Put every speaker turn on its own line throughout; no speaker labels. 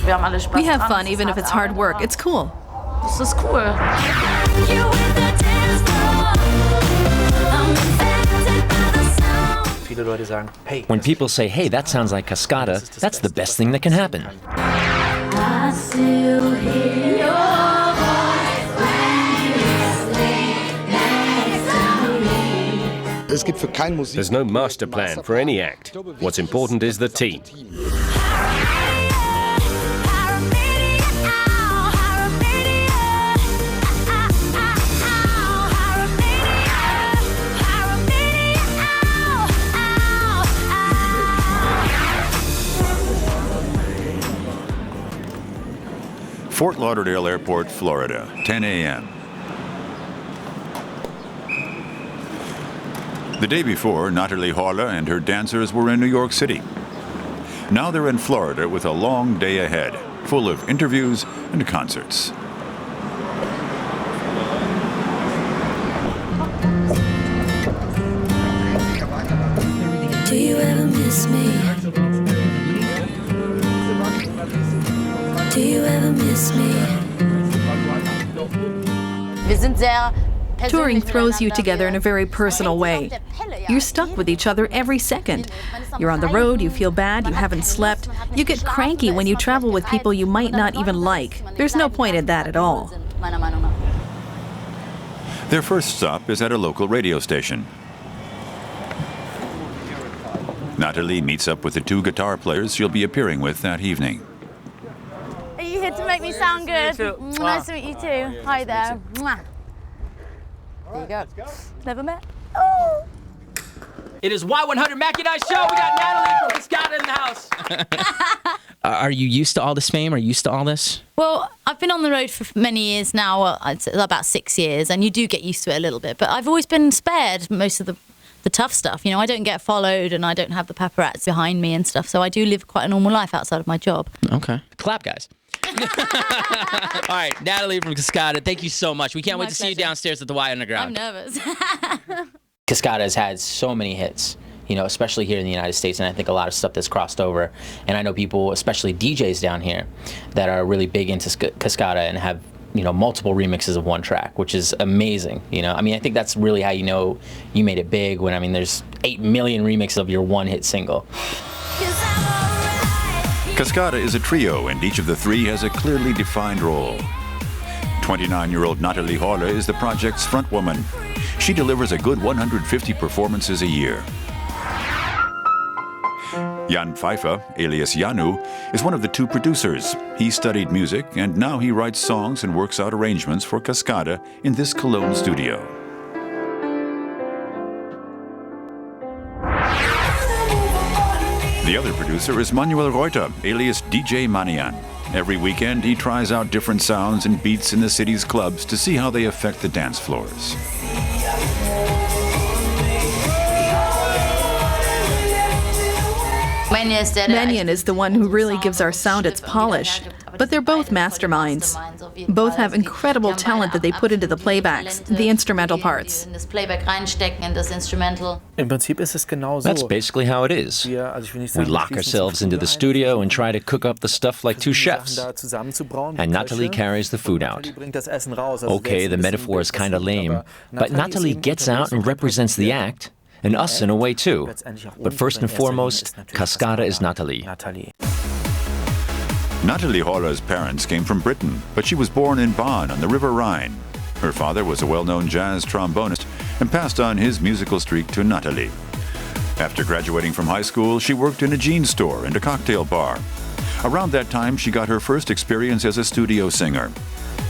We have fun even if it's hard work. It's cool.
Das ist cool.
When people say, hey, that sounds like Cascada, that's the best thing that can happen.
I still hear your voice when you sleep next to me.
There's no master plan for any act. What's important is the team.
Fort Lauderdale Airport, Florida, 10 a.m. The day before, Natalie and her dancers were in New York City. Now they're in Florida with a long day ahead, full of interviews and concerts.
Do you ever miss me? Do you ever miss me?
Touring throws you together in a very personal way. You're stuck with each other every second. You're on the road, you feel bad, you haven't slept. You get cranky when you travel with people you might not even like. There's no point in that at all.
Their first stop is at a local radio station. Natalie meets up with the two guitar players she'll be appearing with that evening.
Are you here to make me sound good? Nice to meet you too. Hi there. Mwah. There you go. Never met. Oh.
It is Y100 Mackie Night Show. We got Natalie from Cascada in the house. Are you used to all this fame? Are you used to all this?
Well, I've been on the road for many years now. Well, I'd say about 6 years, and you do get used to it a little bit. But I've always been spared most of the tough stuff. You know, I don't get followed, and I don't have the paparazzi behind me and stuff. So I do live quite a normal life outside of my job.
Okay. Clap, guys. All right, Natalie from Cascada, thank you so much. We can't wait to see you downstairs at the Y Underground.
I'm nervous.
Cascada has had so many hits, you know, especially here in the United States, and I think a lot of stuff that's crossed over. And I know people, especially DJs down here, that are really big into Cascada and have, you know, multiple remixes of one track, which is amazing. You know, I mean, I think that's really how you know you made it big. When, I mean, there's 8 million remixes of your one-hit single.
Cascada is a trio, and each of the three has a clearly defined role. 29-year-old Natalie is the project's frontwoman. She delivers a good 150 performances a year. Jan Pfeiffer, alias Janu, is one of the two producers. He studied music, and now he writes songs and works out arrangements for Cascada in this Cologne studio. The other producer is Manuel Reuter, alias DJ Manian. Every weekend, he tries out different sounds and beats in the city's clubs to see how they affect the dance floors.
Manian is the one who really gives our sound its polish. But they're both masterminds. Both have incredible talent that they put into the playbacks, the instrumental parts.
That's basically how it is. We lock ourselves into the studio and try to cook up the stuff like two chefs. And Natalie carries the food out. Okay, the metaphor is kind of lame, but Natalie gets out and represents the act, and us in a way too. But first and foremost, Cascada is Natalie.
Natalie Horler's parents came from Britain, but she was born in Bonn on the River Rhine. Her father was a well-known jazz trombonist and passed on his musical streak to Natalie. After graduating from high school, she worked in a jeans store and a cocktail bar. Around that time, she got her first experience as a studio singer.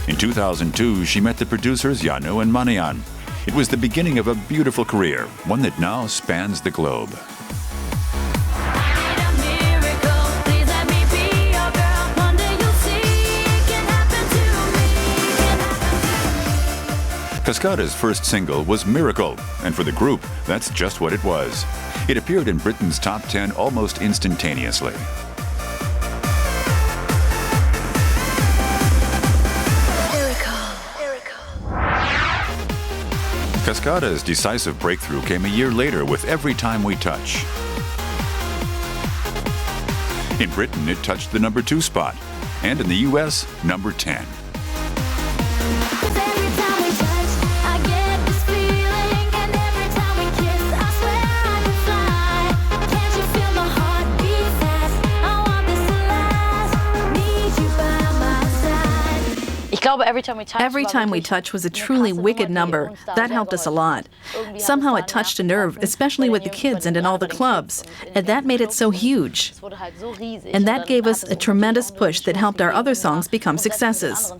In 2002, she met the producers Janu and Manian. It was the beginning of a beautiful career, one that now spans the globe. Cascada's first single was Miracle, and for the group, that's just what it was. It appeared in Britain's top 10 almost instantaneously. Cascada's decisive breakthrough came a year later with Every Time We Touch. In Britain, it touched the #2 spot. and in the US, number 10.
Every Time We Touch was a truly wicked number. That helped us a lot. Somehow it touched a nerve, especially with the kids and in all the clubs. And that made it so huge. And that gave us a tremendous push that helped our other songs become successes.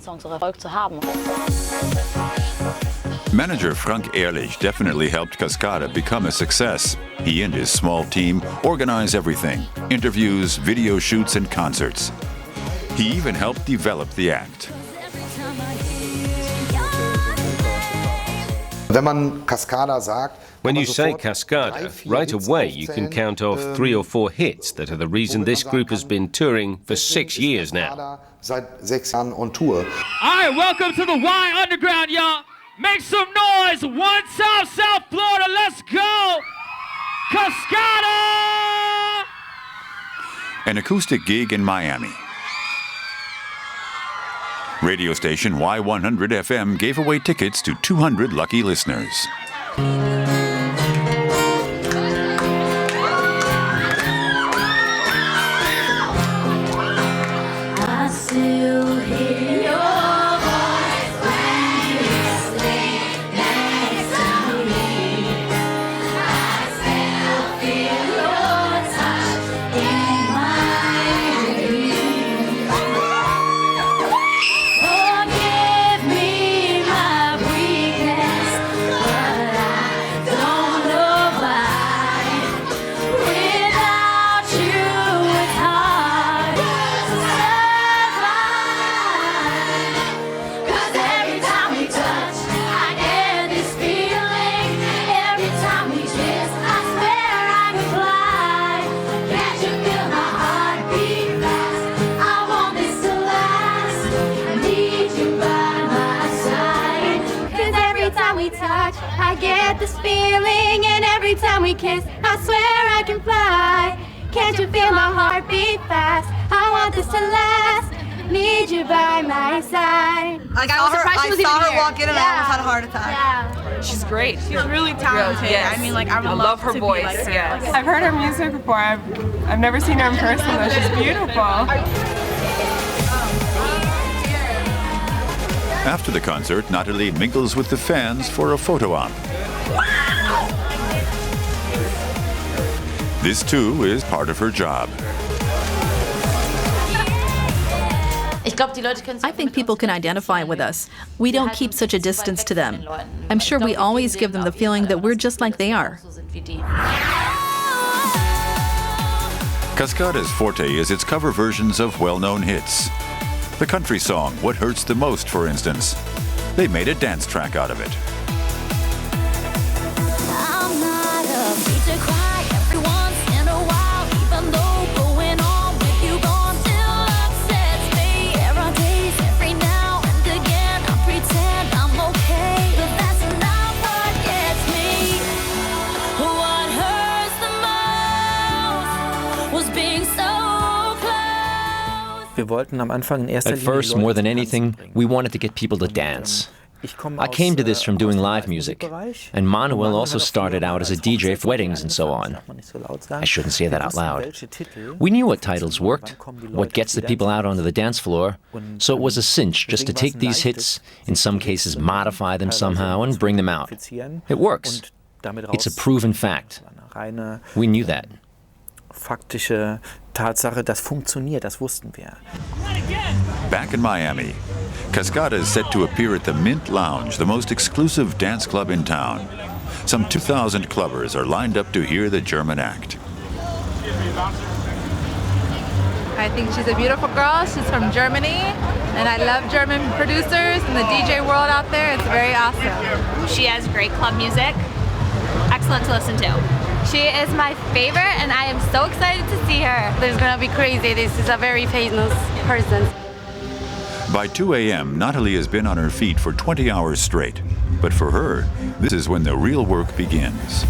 Manager Frank Ehrlich definitely helped Cascada become a success. He and his small team organize everything: interviews, video shoots, and concerts. He even helped develop the act.
When you say Cascada, right away you can count off 3 or 4 hits that are the reason this group has been touring for 6 years now.
All right, welcome to the Y Underground, y'all. Make some noise. 1 South Florida. Let's go. Cascada!
An acoustic gig in Miami. Radio station Y100 FM gave away tickets to 200 lucky listeners.
This feeling, and every time we kiss, I swear I can fly. Can't you feel my heart beat fast? I want this to last. Need you by my side.
Like I saw her walk in and I almost had a heart attack.
Yeah.
She's great. She's really talented. Yes. I mean, like I love her voice. Like her.
Yes. I've heard her music before. I've never seen her in person though. She's beautiful.
After the concert, Natalie mingles with the fans for a photo op. This too is part of her job.
I think people can identify with us. We don't keep such a distance to them. I'm sure we always give them the feeling that we're just like they are.
Cascada's forte is its cover versions of well-known hits. The country song, What Hurts the Most, for instance. They made a dance track out of it.
I'm not afraid to cry every once in a while, even though going on with you gone still upsets me. There are days every now and again I pretend I'm okay, but that's not what gets me. What hurts the most was being so
At first, more than anything, we wanted to get people to dance. I came to this from doing live music, and Manuel also started out as a DJ for weddings and so on. I shouldn't say that out loud. We knew what titles worked, what gets the people out onto the dance floor, so it was a cinch just to take these hits, in some cases modify them somehow, and bring them out. It works. It's a proven fact. We knew that.
Faktische Tatsache, das funktioniert, das wussten wir.
Back in Miami, Cascada is set to appear at the Mint Lounge, the most exclusive dance club in town. Some 2,000 clubbers are lined up to hear the German act.
I think she's a beautiful girl. She's from Germany, and I love German producers and the DJ world out there. It's very awesome.
She has great club music. Excellent to listen to.
She is my favorite, and I am so excited to see her.
This is gonna be crazy. This is a very famous person.
By 2 a.m., Natalie has been on her feet for 20 hours straight. But for her, this is when the real work begins.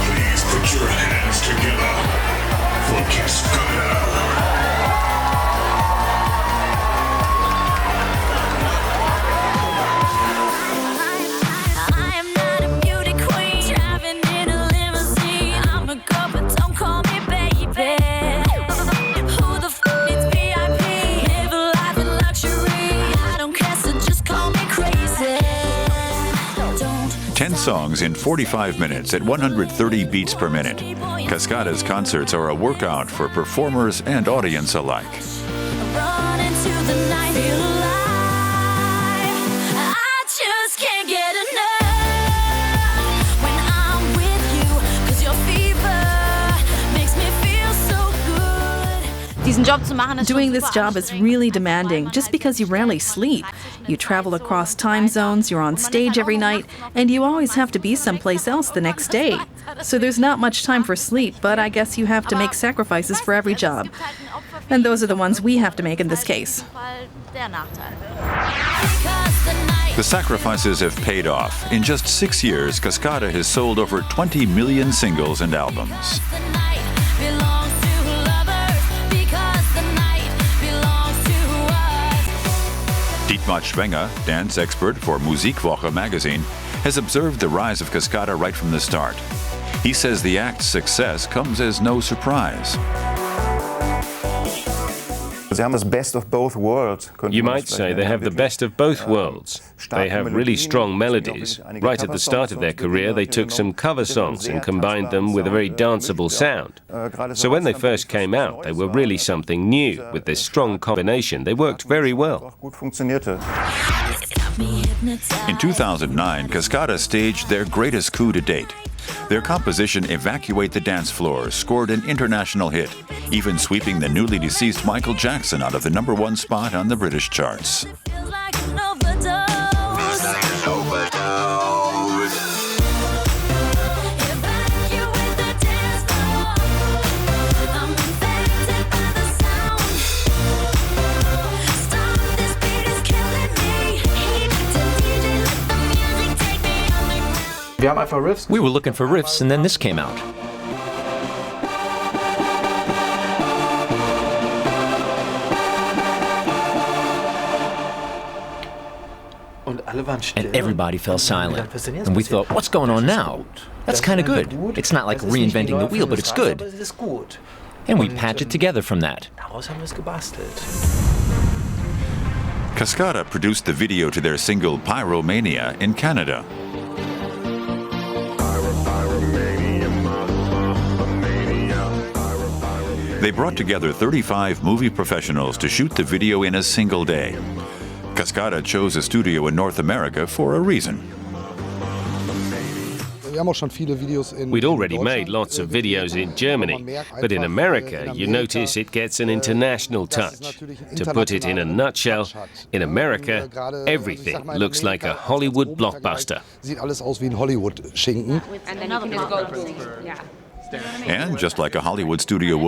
Please put your hands together for Cascada.
songs in 45 minutes at 130 beats per minute. Cascada's concerts are a workout for performers and audience alike.
Run into the night, feel alive. I just can't get enough when I'm with you, 'cause your fever makes me feel so good.
Diesen Job zu machen ist
Doing
schon
this
super
job is really demanding just because you rarely sleep. You travel across time zones, you're on stage every night, and you always have to be someplace else the next day. So there's not much time for sleep, but I guess you have to make sacrifices for every job. And those are the ones we have to make in this case.
The sacrifices have paid off. In just 6 years, Cascada has sold over 20 million singles and albums. Dietmar Schwenger, dance expert for Musikwoche magazine, has observed the rise of Cascada right from the start. He says the act's success comes as no surprise.
You might say they have the best of both worlds. They have really strong melodies. Right at the start of their career, they took some cover songs and combined them with a very danceable sound. So when they first came out, they were really something new. With this strong combination, they worked very well.
In 2009, Cascada staged their greatest coup to date. Their composition, Evacuate the Dance Floor, scored an international hit, even sweeping the newly deceased Michael Jackson out of the #1 spot on the British charts.
We were looking for riffs, and then this came out. And everybody fell silent. And we thought, what's going on now? That's kind of good. It's not like reinventing the wheel, but it's good. And we patched it together from that.
Cascada produced the video to their single Pyromania in Canada. They brought together 35 movie professionals to shoot the video in a single day. Cascada chose a studio in North America for a reason.
We'd already made lots of videos in Germany, but in America, you notice it gets an international touch. To put it in a nutshell, in America, everything looks like a Hollywood blockbuster.
And just like a Hollywood studio would,